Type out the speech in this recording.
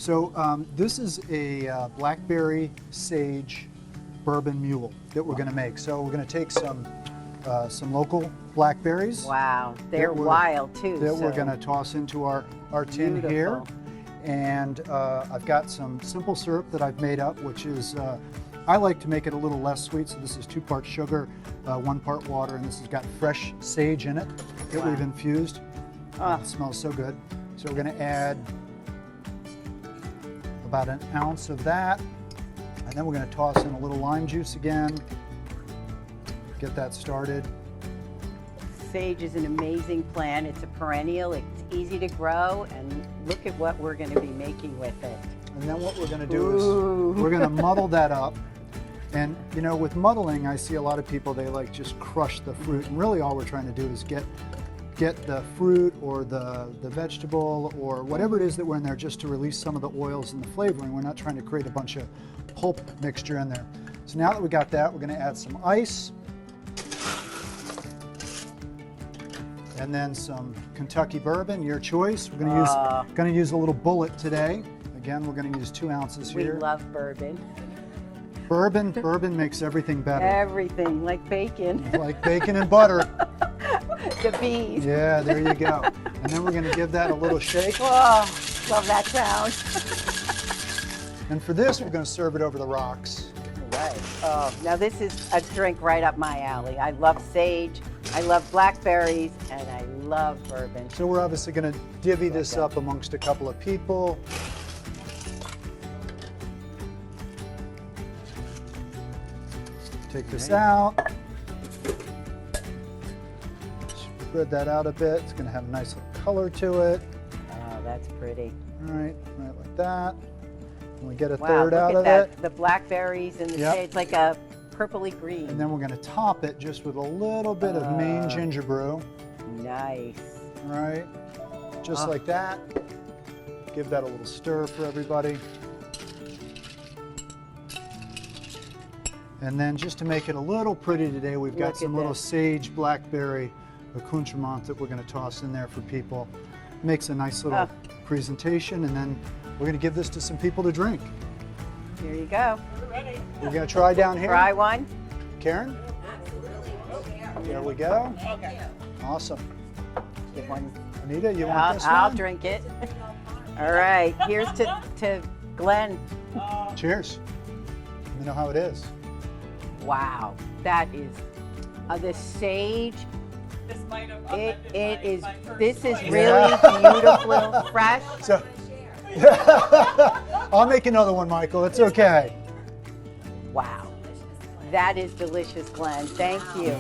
So this is a blackberry sage bourbon mule that we're going to make. So we're going to take some local blackberries. Wow, they're wild too. That we're going to toss into our tin here. And I've got some simple syrup that I've made up, which is, I like to make it a little less sweet. So this is 2 parts sugar, 1 part water, and this has got fresh sage in it that we've infused. It smells so good. So we're going to add about an ounce of that. And then we're going to toss in a little lime juice again. Get that started. Sage is an amazing plant. It's a perennial. It's easy to grow, and look at what we're going to be making with it. And then what we're going to do is we're going to muddle that up. And you know, with muddling, I see a lot of people, they like just crush the fruit. And really all we're trying to do is get the fruit or the vegetable or whatever it is that we're in there, just to release some of the oils and the flavoring. We're not trying to create a bunch of pulp mixture in there. So now that we got that, we're going to add some ice. And then some Kentucky bourbon, your choice. We're going to use a little bullet today. Again, we're going to use 2 ounces here. We love bourbon. Bourbon makes everything better. Everything, like bacon. Like bacon and butter. The bees. Yeah, there you go. And then we're going to give that a little shake. Oh, love that sound. And for this, we're going to serve it over the rocks. Right. Oh, now this is a drink right up my alley. I love sage, I love blackberries, and I love bourbon. So we're obviously going to divvy this up amongst a couple of people. Take this out. Spread that out a bit. It's going to have a nice little color to it. Oh, that's pretty. All right, right like that. And we get a third out of that. it. The blackberries and the sage, like a purpley green. And then we're going to top it just with a little bit of Maine ginger brew. Nice. All right, just like that. Give that a little stir for everybody. And then just to make it a little pretty today, we've got some little sage blackberry accoutrement that we're going to toss in there for people. Makes a nice little presentation, and then we're going to give this to some people to drink. Here you go. We're ready. We're going to try down here. Try one. Karen? Absolutely. There we go. Okay. Awesome. Give one. Anita, you want this one? I'll drink it. All right, here's to Glenn. Cheers. Let me know how it is. Wow, that is the sage. This might have It is. my first This is choice. really beautiful, fresh. So, I'll make another one, Michael. It's okay. Wow, that is delicious, Glenn. Thank you.